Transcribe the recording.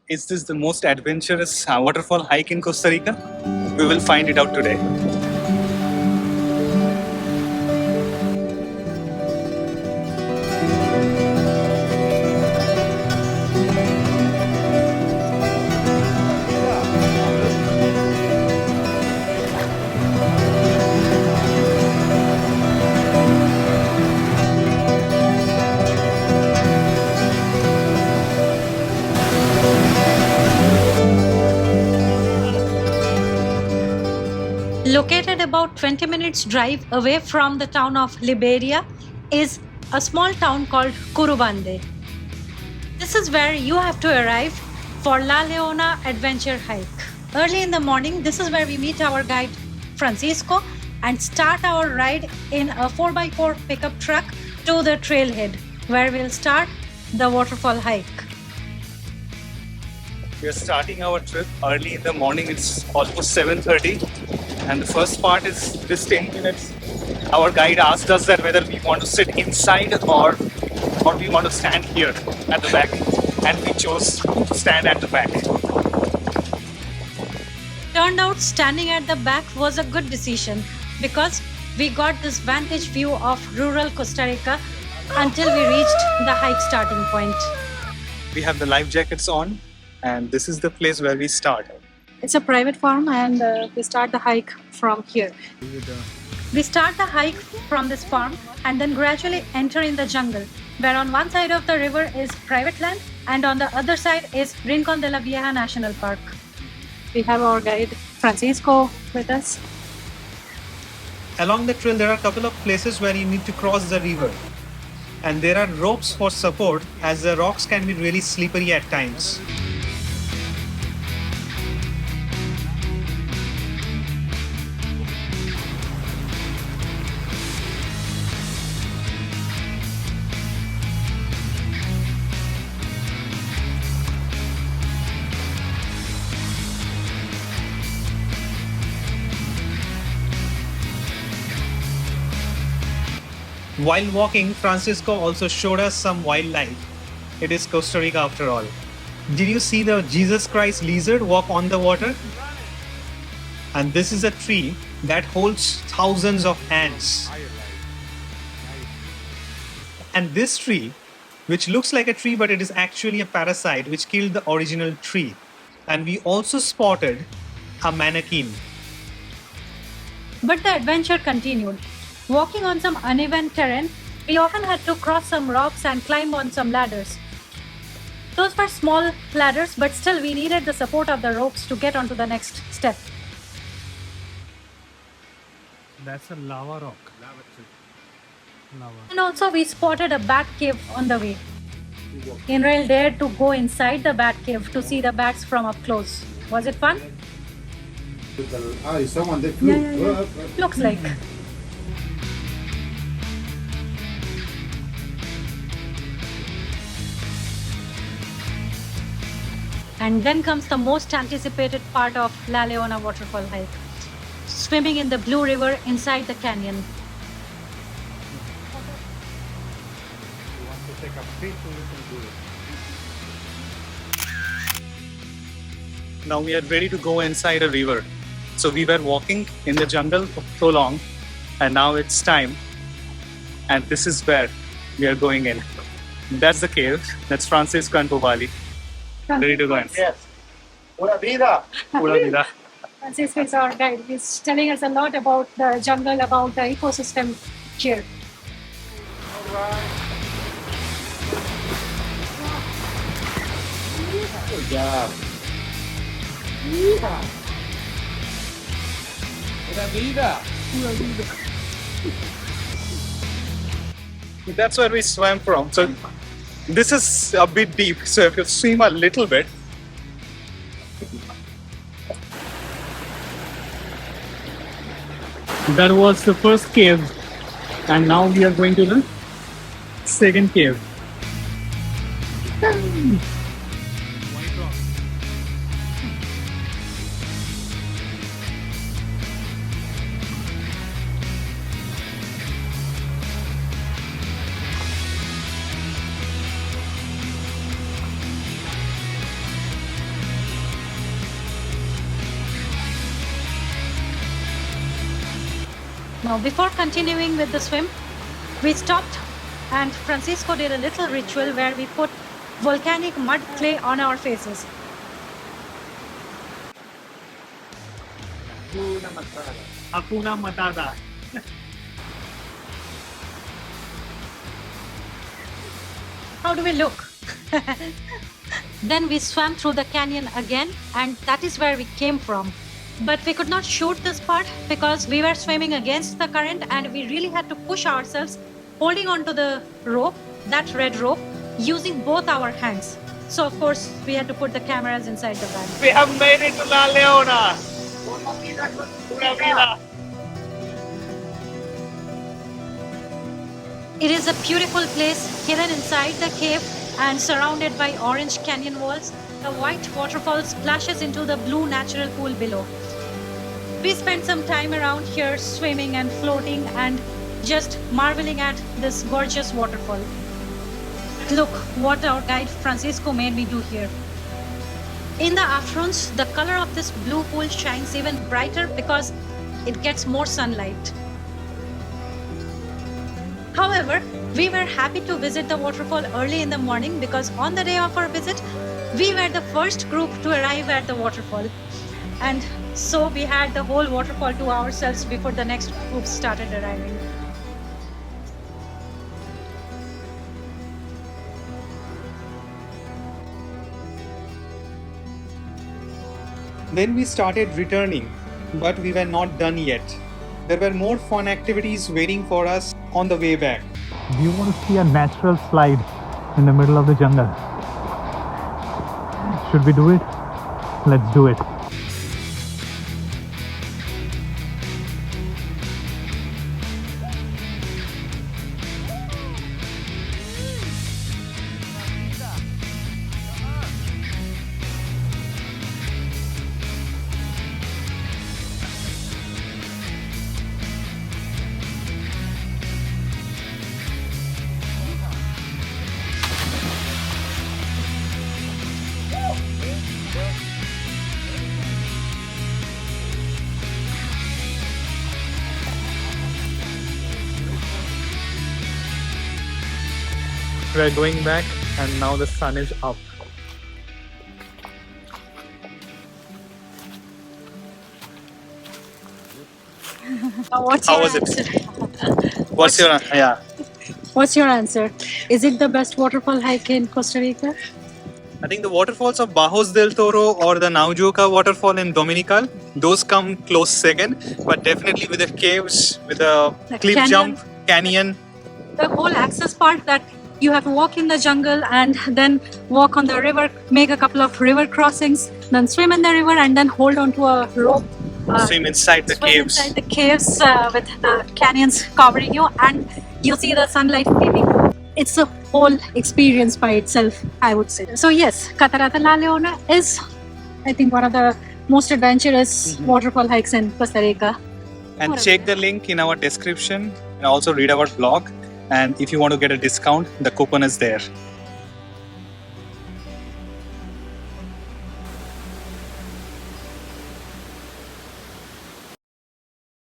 Is this the most adventurous waterfall hike in Costa Rica? We will find it out today. Located about 20 minutes drive away from the town of Liberia is a small town called Curubande. This is where you have to arrive for La Leona adventure hike. Early in the morning, this is where we meet our guide Francisco and start our ride in a 4x4 pickup truck to the trailhead where we'll start the waterfall hike. We are starting our trip early in the morning. It's almost 7:30, and the first part is this 10 minutes. Our guide asked us that whether we want to sit inside or we want to stand here at the back, and we chose to stand at the back. Turned out standing at the back was a good decision because we got this vantage view of rural Costa Rica until we reached the hike starting point. We have the life jackets on, and this is the place where we start. It's a private farm and we start the hike from here. We start the hike from this farm and then gradually enter in the jungle, where on one side of the river is private land and on the other side is Rincon de la Vieja National Park. We have our guide Francisco with us. Along the trail, there are a couple of places where you need to cross the river. And there are ropes for support as the rocks can be really slippery at times. While walking, Francisco also showed us some wildlife. It is Costa Rica after all. Did you see the Jesus Christ lizard walk on the water? And this is a tree that holds thousands of ants. And this tree, which looks like a tree but it is actually a parasite which killed the original tree. And we also spotted a mannequin. But the adventure continued. Walking on some uneven terrain, we often had to cross some rocks and climb on some ladders. Those were small ladders, but still we needed the support of the ropes to get onto the next step. That's a lava rock. And also we spotted a bat cave on the way. Inrail dared to go inside the bat cave to see the bats from up close. Was it fun? Yeah. Looks like. And then comes the most anticipated part of La Leona Waterfall Hike. Swimming in the Blue River inside the canyon. Now we are ready to go inside a river. So we were walking in the jungle for so long, and now it's time. And this is where we are going in. That's the cave. That's Francisco and Povali. Ready to go in. Yes. Pura vida. Pura vida. Francisco is our guide. He's telling us a lot about the jungle, about the ecosystem here. Good job. Pura vida. That's where we swam from. So this is a bit deep. So if you swim a little bit, that was the first cave, and now we are going to the second cave. Now, before continuing with the swim, we stopped and Francisco did a little ritual where we put volcanic mud clay on our faces. Hakuna Matata. How do we look? Then we swam through the canyon again, and that is where we came from. But we could not shoot this part because we were swimming against the current and we really had to push ourselves holding onto the rope, that red rope, using both our hands. So of course we had to put the cameras inside the van. We have made it to La Leona. Pura vida. It is a beautiful place hidden inside the cave and surrounded by orange canyon walls. The white waterfall splashes into the blue natural pool below. We spent some time around here swimming and floating and just marveling at this gorgeous waterfall. Look what our guide Francisco made me do here. In the afternoons, the color of this blue pool shines even brighter because it gets more sunlight. However, we were happy to visit the waterfall early in the morning because on the day of our visit, we were the first group to arrive at the waterfall. And so we had the whole waterfall to ourselves before the next group started arriving. Then we started returning, but we were not done yet. There were more fun activities waiting for us on the way back. Do you want to see a natural slide in the middle of the jungle? Should we do it? Let's do it. We're going back and now the sun is up. What's How your was it? answer? What's your yeah? What's your answer? Is it the best waterfall hike in Costa Rica? I think the waterfalls of Bajos del Toro or the Naujoca waterfall in Dominical, those come close second, but definitely with the caves, with the The cliff canyon. jump, canyon. The whole access part that you have to walk in the jungle and then walk on the river, make a couple of river crossings, then swim in the river and then hold onto a rope. Swim inside the swim caves. inside the caves with the canyons covering you and you see the sunlight hitting. It's a whole experience by itself, I would say. So yes, Catarata La Leona is, I think, one of the most adventurous waterfall hikes in Costa Rica. And What a check the link in our description and also read our blog. And if you want to get a discount, the coupon is there.